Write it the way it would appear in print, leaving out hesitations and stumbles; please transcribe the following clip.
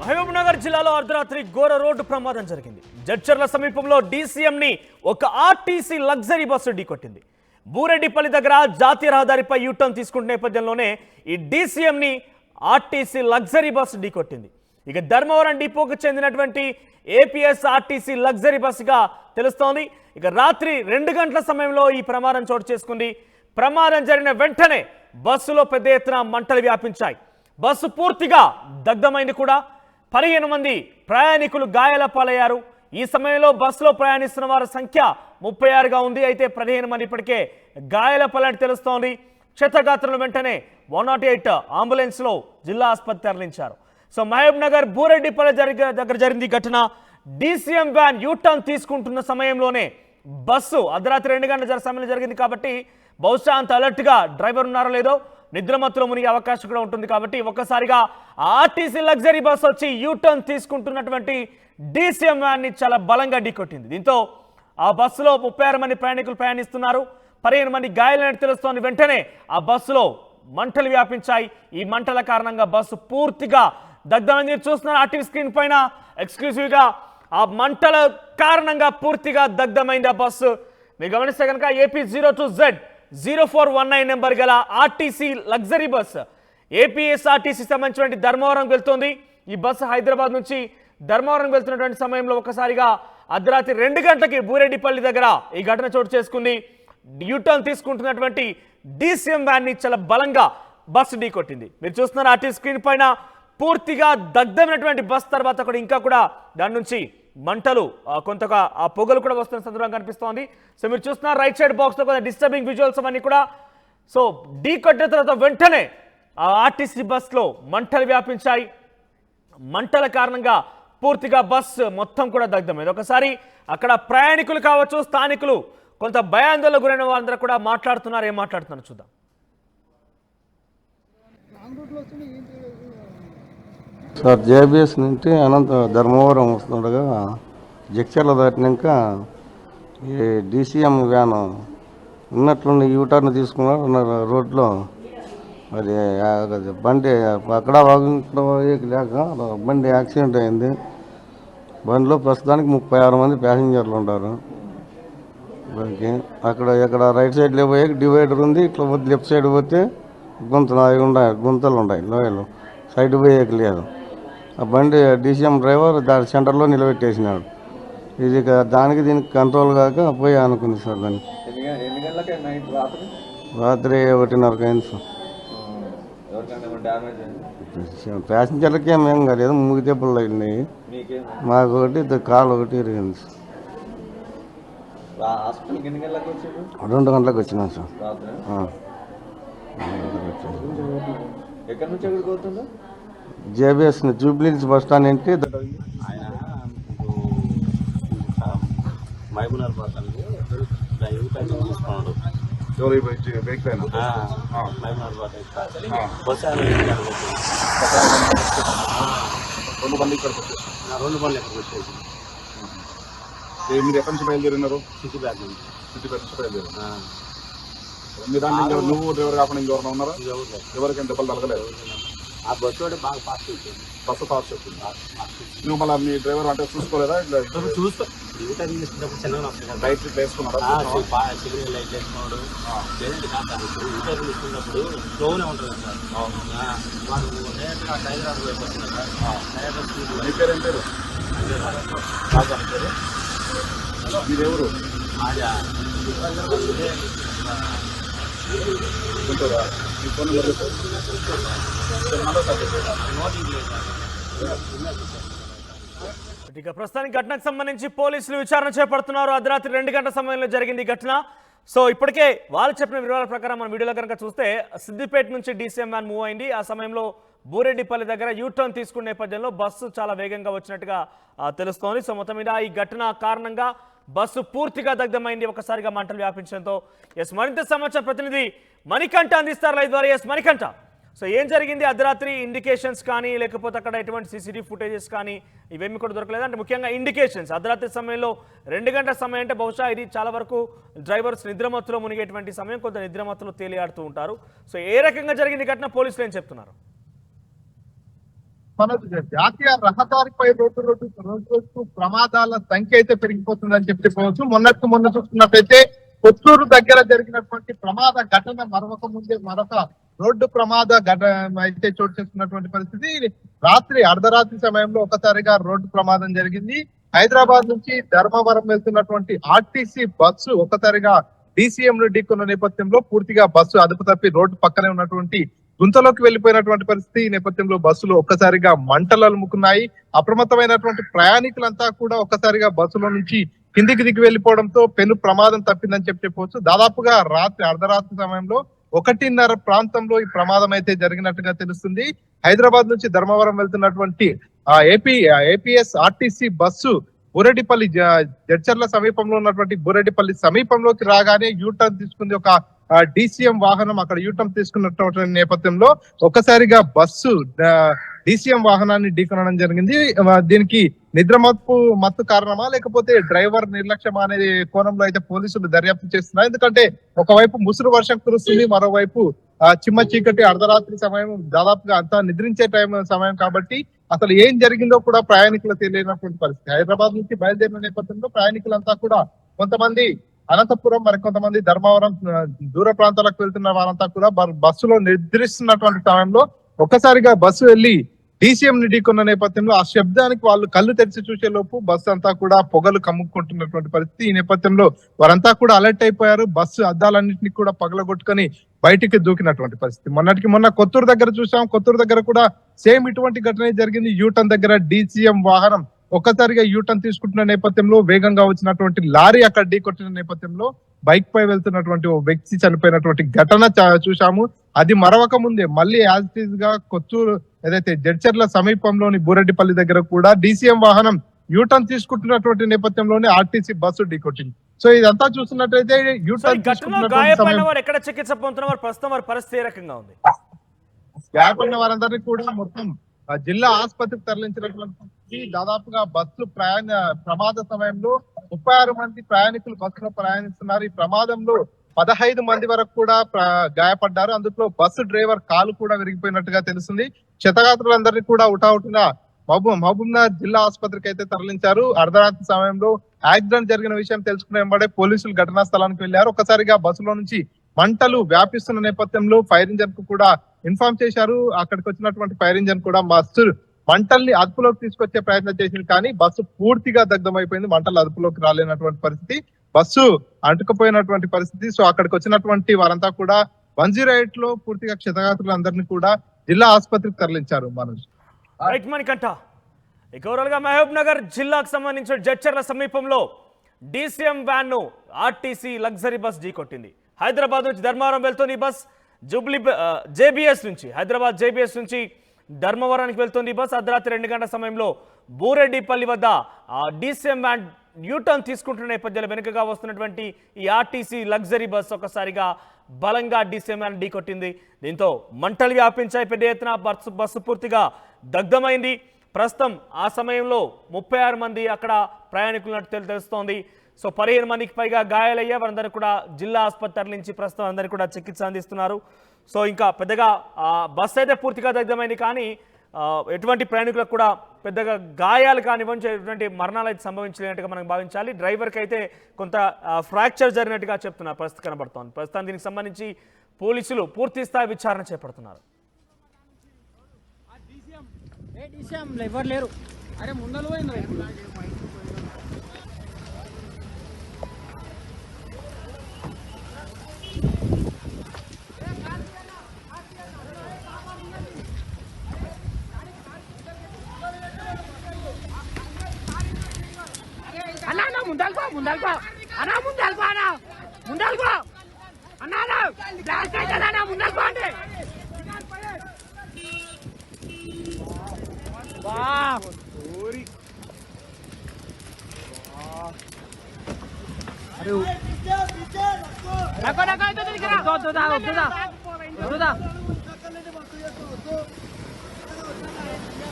మహబూబ్నగర్ జిల్లాలో అర్ధరాత్రి ఘోర రోడ్డు ప్రమాదం జరిగింది. జడ్చర్ల సమీపంలో డీసీఎంని ఒక ఆర్టీసీ లగ్జరీ బస్సు ఢీకొట్టింది. బూరెడ్డిపల్లి దగ్గర జాతీయ రహదారిపై యూటర్న్ తీసుకుంటున్న నేపథ్యంలోనే ఈ డీసీఎంని ఆర్టీసీ లగ్జరీ బస్సు ఢీకొట్టింది. ఇక ధర్మవరం డిపోకు చెందినటువంటి ఏపీఎస్ ఆర్టీసీ లగ్జరీ బస్సుగా తెలుస్తోంది. ఇక రాత్రి 2 గంటల సమయంలో ఈ ప్రమాదం చోటు చేసుకుంది. ప్రమాదం జరిగిన వెంటనే బస్సులో పెద్ద ఎత్తున మంటలు వ్యాపించాయి. బస్సు పూర్తిగా దగ్ధమైంది కూడా. 15 మంది ప్రయాణికులు గాయాల పాలయ్యారు. ఈ సమయంలో బస్సులో ప్రయాణిస్తున్న వారి సంఖ్య 36గా ఉంది. అయితే 15 మంది ఇప్పటికే గాయాల పాలని తెలుస్తోంది. క్షతగాత్రులు వెంటనే 108 అంబులెన్స్లో జిల్లా ఆసుపత్రి తరలించారు. సో మహబూబ్నగర్ బూరెడ్డిపల్లి దగ్గర జరిగింది ఘటన. డీసీఎం వ్యాన్ యూటర్న్ తీసుకుంటున్న సమయంలోనే బస్సు అర్ధరాత్రి 2 గంటల సమయంలో జరిగింది కాబట్టి బహుశా అంత అలర్ట్గా డ్రైవర్ ఉన్నారో లేదో నిద్రమత్తులో మునిగే అవకాశం కూడా ఉంటుంది. కాబట్టి ఒక్కసారిగా ఆర్టీసీ లగ్జరీ బస్ వచ్చి యూటర్న్ తీసుకుంటున్నటువంటి డీసీఎం వ్యాన్ని చాలా బలంగా ఢీకొట్టింది. దీంతో ఆ బస్సులో 36 మంది ప్రయాణికులు ప్రయాణిస్తున్నారు. 15 మంది గాయాలని తెలుస్తోంది. వెంటనే ఆ బస్సులో మంటలు వ్యాపించాయి. ఈ మంటల కారణంగా బస్సు పూర్తిగా దగ్ధమైంది. చూస్తున్నారు ఆర్టీవీ స్క్రీన్ పైన ఎక్స్క్లూజివ్గా ఆ మంటల కారణంగా పూర్తిగా దగ్ధమైంది ఆ బస్సు. మీరు గమనిస్తే కనుక AP02Z0419 నెంబర్ గల RTC luxury bus APS RTC సంబంధించినటువంటి ధర్మవరం వెళ్తుంది. ఈ బస్సు హైదరాబాద్ నుంచి ధర్మవరం వెళ్తున్నటువంటి సమయంలో ఒకసారిగా అర్ధరాత్రి 2 గంటలకి బూరెడ్డిపల్లి దగ్గర ఈ ఘటన చోటు చేసుకుంది. యూటర్న్ తీసుకుంటున్నటువంటి డీసీఎం వ్యాన్ని చాలా బలంగా బస్సు ఢీకొట్టింది. మీరు చూస్తున్నారు ఆర్టీసీ స్క్రీన్ పైన పూర్తిగా దగ్ధమైనటువంటి బస్ తర్వాత కూడా ఇంకా కూడా దాని నుంచి మంటలు కొంతగా ఆ పొగలు కూడా వస్తున్న సందర్భంగా కనిపిస్తోంది. సో మీరు చూస్తున్నారు రైట్ సైడ్ బాక్స్లో కొంత డిస్టర్బింగ్ విజువల్స్ అవన్నీ కూడా. సో ఢీకొట్టిన తర్వాత వెంటనే ఆ ఆర్టీసీ బస్లో మంటలు వ్యాపించాయి. మంటల కారణంగా పూర్తిగా బస్ మొత్తం కూడా దగ్ధమైంది. ఒకసారి అక్కడ ప్రయాణికులు కావచ్చు, స్థానికులు కొంత భయాందోళనకు గురైన వారందరూ కూడా మాట్లాడుతున్నారు. ఏం మాట్లాడుతున్నారు చూద్దాం. సార్ జేబీఎస్ నుంచి ధర్మవరం వస్తుండగా జడ్చర్ల దాటినాక ఈ డీసీఎం వ్యాన్ ఉన్నట్లుండి యూటర్న్ తీసుకున్న రోడ్లో అది బండి అక్కడ లేక బండి యాక్సిడెంట్ అయింది. బండిలో ప్రస్తుతానికి 36 మంది ప్యాసింజర్లు ఉంటారు. అక్కడ రైట్ సైడ్లో పోయే డివైడర్ ఉంది. ఇట్లా లెఫ్ట్ సైడ్ పోతే గుంతలు ఉన్నాయి లోయలు, సైడ్ పోయేకి లేదు. ఆ బండి డీసీఎం డ్రైవర్ దాని సెంటర్లో నిలబెట్టేసినాడు. ఇది దానికి దీనికి కంట్రోల్ కాక పోయి అనుకుంది సార్. దాన్ని రాత్రి 1:30 అయింది సార్. ప్యాసింజర్లకి ఏం కాలేదు, మూగి దెబ్బలు అయినాయి. మాకు ఒకటి కాలు ఒకటి ఇరిగింది సార్. 2 గంటలకు వచ్చినాం sir. JBS Jubilee Hills bus stand ఏంటి మీరు ఎక్కడి నుంచి బయలుదేరినారు? సిటీ బ్యాగ్ నుంచి బయలుదేరు. నువ్వు డ్రైవర్ కాకుండా ఇంకెవరైనా ఉన్నారా? ఎవరికైనా దెబ్బలు తగలేదు? ఆ బస్సు బాగా ఫాస్ట్ వచ్చింది. బస్సు ఫాస్ట్ వచ్చింది. నువ్వు మళ్ళీ మీ డ్రైవర్ అంటే చూసుకోలేదా? ఇట్లా చూస్తా లైట్ వేసుకున్నాడా? సిగ్నల్ లైట్ వేసుకున్నాడు. ఇంటర్వ్యూ ఇస్తున్నప్పుడు స్లోనే ఉంటుంది సార్. వాళ్ళు డైరెక్ట్గా హైదరాబాద్ అయిపోతుంది సార్. మీ పేరు ఏం పేరు? మీరెవరు? గుంటూరా? మీ ఫోన్ నెంబర్ ఇక ప్రస్తుతానికి ఘటనకు సంబంధించి పోలీసులు విచారణ చేపడుతున్నారు. అర్ధరాత్రి 2 గంటల సమయంలో జరిగింది ఈ ఘటన. సో ఇప్పటికే వాళ్ళు చెప్పిన వివరాల ప్రకారం మన వీడియోలో కనుక చూస్తే సిద్దిపేట నుంచి డీసీఎం వ్యాన్ మూవ్ అయింది. ఆ సమయంలో బూరెడ్డిపల్లి దగ్గర యూటర్న్ తీసుకునే నేపథ్యంలో బస్సు చాలా వేగంగా వచ్చినట్టుగా తెలుస్తోంది. సో మొత్తం మీద ఈ ఘటన కారణంగా బస్సు పూర్తిగా దగ్ధమైంది. ఒకసారిగా మంటలు వ్యాపించడంతో మరింత సమాచారం ప్రతినిధి మణికంఠ అందిస్తారు లైవ్ ద్వారా. మణికంఠ, సో ఏం జరిగింది? అర్ధరాత్రి ఇండికేషన్స్ కానీ లేకపోతే అక్కడ ఎటువంటి సీసీటీవీ ఫుటేజెస్ కానీ ఇవేమి కూడా దొరకలేదు అంటే ముఖ్యంగా ఇండికేషన్స్ అర్ధరాత్రి సమయంలో 2 గంటల సమయం అంటే బహుశా ఇది చాలా వరకు డ్రైవర్స్ నిద్రమత్తులో మునిగేటువంటి సమయం, కొంత నిద్రమత్తులో తేలియాడుతూ ఉంటారు. సో ఏ రకంగా జరిగింది ఘటన, పోలీసులు ఏం చెప్తున్నారు? మనకు జాతీయ రహదారిపై రోజు ప్రమాదాల సంఖ్య అయితే పెరిగిపోతుందని చెప్పుకోవచ్చు. మొన్న చూస్తున్నట్టయితే కొత్తూరు దగ్గర జరిగినటువంటి ప్రమాద ఘటన మరొక ముందే మరొక రోడ్డు ప్రమాద ఘటన అయితే చోటు చేసుకున్నటువంటి పరిస్థితి. రాత్రి అర్ధరాత్రి సమయంలో ఒకసారిగా రోడ్డు ప్రమాదం జరిగింది. హైదరాబాద్ నుంచి ధర్మవరం వెళ్తున్నటువంటి ఆర్టీసీ బస్సు ఒకసారిగా DCM ను ఢీకొన్న నేపథ్యంలో పూర్తిగా బస్సు అదుపు తప్పి రోడ్డు పక్కనే ఉన్నటువంటి గుంతలోకి వెళ్లిపోయినటువంటి పరిస్థితి. ఈ నేపథ్యంలో బస్సులు ఒక్కసారిగా మంటలు అలుముకున్నాయి. అప్రమత్తమైనటువంటి ప్రయాణికులంతా కూడా ఒక్కసారిగా బస్సులో నుంచి కిందికి దిగి వెళ్లిపోవడంతో పెను ప్రమాదం తప్పిందని చెప్పవచ్చు. దాదాపుగా రాత్రి అర్ధరాత్రి సమయంలో 1:30 ప్రాంతంలో ఈ ప్రమాదం అయితే జరిగినట్టుగా తెలుస్తుంది. హైదరాబాద్ నుంచి ధర్మవరం వెళ్తున్నటువంటి APS RTC bus Booreddipalli Jadcherla సమీపంలో ఉన్నటువంటి బూరెడ్డిపల్లి సమీపంలోకి రాగానే యూటర్న్ తీసుకుంది ఒక DCM వాహనం. అక్కడ యూటర్న్ తీసుకున్నటువంటి నేపథ్యంలో ఒక్కసారిగా బస్సు DCM వాహనాన్ని ఢీకొనడం జరిగింది. దీనికి మత్తు కారణమా లేకపోతే డ్రైవర్ నిర్లక్ష్యమా అనే కోణంలో అయితే పోలీసులు దర్యాప్తు చేస్తున్నారు. ఎందుకంటే ఒకవైపు ముసురు వర్షం కురుస్తుంది, మరోవైపు చిమ్మ చీకటి అర్ధరాత్రి సమయం, దాదాపుగా అంతా నిద్రించే సమయం కాబట్టి అసలు ఏం జరిగిందో కూడా ప్రయాణికులు తెలియనటువంటి పరిస్థితి. హైదరాబాద్ నుంచి బయలుదేరిన నేపథ్యంలో ప్రయాణికులంతా కూడా కొంతమంది అనంతపురం, మరికొంతమంది ధర్మవరం దూర ప్రాంతాలకు వెళ్తున్న వారంతా కూడా బస్సులో నిద్రిస్తున్నటువంటి సమయంలో ఒక్కసారిగా బస్సు వెళ్లి DCM ని ఢీకొన్న నేపథ్యంలో ఆ శబ్దానికి వాళ్ళు కళ్ళు తెరిచి చూసే లోపు బస్సు అంతా కూడా పొగలు కమ్ముకుంటున్నటువంటి పరిస్థితి. ఈ నేపథ్యంలో వారంతా కూడా అలర్ట్ అయిపోయారు. బస్సు అద్దాలన్నింటినీ కూడా పగలగొట్టుకొని బయటికి దూకినటువంటి పరిస్థితి. మొన్న కొత్తూరు దగ్గర చూసాం. కొత్తూరు దగ్గర కూడా సేమ్ ఇటువంటి ఘటన జరిగింది. యూటర్న్ దగ్గర DCM వాహనం ఒక్కసారిగా యూటర్న్ తీసుకుంటున్న నేపథ్యంలో వేగంగా వచ్చినటువంటి లారీ అక్కడ ఢీకొట్టిన నేపథ్యంలో బైక్ పై వెళ్తున్నటువంటి ఓ వ్యక్తి చనిపోయినటువంటి ఘటన చూసాము. అది మరొక ముందే మళ్ళీ యాజ్ ఇట్ ఈజ్ గా కొత్తూరు ఏదైతే జడ్చర్ల సమీపంలోని బూరెడ్డిపల్లి దగ్గర కూడా DCM వాహనం యూటర్న్ తీసుకుంటున్నటువంటి నేపథ్యంలోనే ఆర్టీసీ బస్సు ఢీకొట్టింది. సో ఇదంతా చూస్తున్నట్లయితే యూటర్న్ ఎక్కడ చికిత్స పొందుతున్నారు ప్రస్తుతం వారి పరిస్థితి ఏ రకంగా ఉంది? గాయపడిన వారందరినీ కూడా మొత్తం జిల్లా ఆసుపత్రికి తరలించినటువంటి దాదాపుగా బస్సు ప్రమాద సమయంలో 36 మంది ప్రయాణికులు బస్సులో ప్రయాణిస్తున్నారు. ఈ ప్రమాదంలో 15 మంది వరకు కూడా గాయపడ్డారు. అందులో బస్సు డ్రైవర్ కాలు కూడా విరిగిపోయినట్టుగా తెలుస్తుంది. క్షతగాత్రులందరినీ కూడా ఉటావుటిన మహబూబ్నగర్ జిల్లా ఆసుపత్రికి అయితే తరలించారు. అర్ధరాత్రి సమయంలో యాక్సిడెంట్ జరిగిన విషయం తెలుసుకునే వెంబడే పోలీసులు ఘటనా స్థలానికి వెళ్లారు. ఒకసారిగా బస్సులో నుంచి మంటలు వ్యాపిస్తున్న నేపథ్యంలో ఫైర్ ఇంజన్ కు కూడా ఇన్ఫార్మ్ చేశారు. అక్కడికి వచ్చినటువంటి ఫైర్ ఇంజన్ కూడా బస్సు మంటల్ని అదుపులోకి తీసుకొచ్చే ప్రయత్నం చేసింది, కానీ బస్సు పూర్తిగా దగ్ధమైపోయింది. మంటలు అదుపులోకి రాలేనటువంటి పరిస్థితి, బస్సు అంటుకుపోయినటువంటి పరిస్థితి. సో అక్కడికి వచ్చినటువంటి వారంతా కూడా 108 లో పూర్తిగా క్షతగాత్రులందరినీ కూడా జిల్లా ఆసుపత్రికి తరలించారు. మనోజ్ ఓవరాల్ గా మహబూబ్ నగర్ జిల్లాకు సంబంధించిన జడ్చర్ల సమీపంలో DCM వ్యాన్ ను ఆర్టీసీ లగ్జరీ బస్ ఢీకొట్టింది. హైదరాబాద్ నుంచి ధర్మవరం వెళ్తుంది బస్. హైదరాబాద్ JBS నుంచి ధర్మవరానికి వెళ్తుంది బస్. అర్ధరాత్రి 2 గంటల సమయంలో బూరెడ్డిపల్లి వద్ద DCM వ్యాన్ యూటర్న్ తీసుకుంటున్న నేపథ్యంలో వెనుకగా వస్తున్నటువంటి ఈ ఆర్టీసీ లగ్జరీ బస్ ఒక్కసారిగా బలంగా DCM వ్యాన్ ఢీకొట్టింది. దీంతో మంటలు వ్యాపించాయి. పెద్ద ఎత్తున బస్సు పూర్తిగా దగ్ధమైంది. ప్రస్తుతం ఆ సమయంలో 36 మంది అక్కడ ప్రయాణికులున్నట్టు తెలుస్తోంది. సో 15 మందికి పైగా గాయాలయ్యా. వారందరూ కూడా జిల్లా ఆసుపత్రి తరలించి ప్రస్తుతం అందరికీ కూడా చికిత్స అందిస్తున్నారు. సో ఇంకా పెద్దగా బస్సు అయితే పూర్తిగా దగ్ధమైంది, కానీ ఎటువంటి ప్రయాణికులకు కూడా పెద్దగా గాయాలు కానివ్వండి, ఎటువంటి మరణాలు అయితే సంభవించలేనట్టుగా మనం భావించాలి. డ్రైవర్కి అయితే కొంత ఫ్రాక్చర్ జరిగినట్టుగా చెప్తున్నారు పరిస్థితి కనబడుతోంది. ప్రస్తుతం దీనికి సంబంధించి పోలీసులు పూర్తి స్థాయి విచారణ చేపడుతున్నారు. ఎవరు లేరు, అరే ముందలు పోయింది. అన్నా ముందల్కో అన్నా ముందల్కో అన్నా బ్లాస్ట్ అయితే ముందల్కో అంటే అరే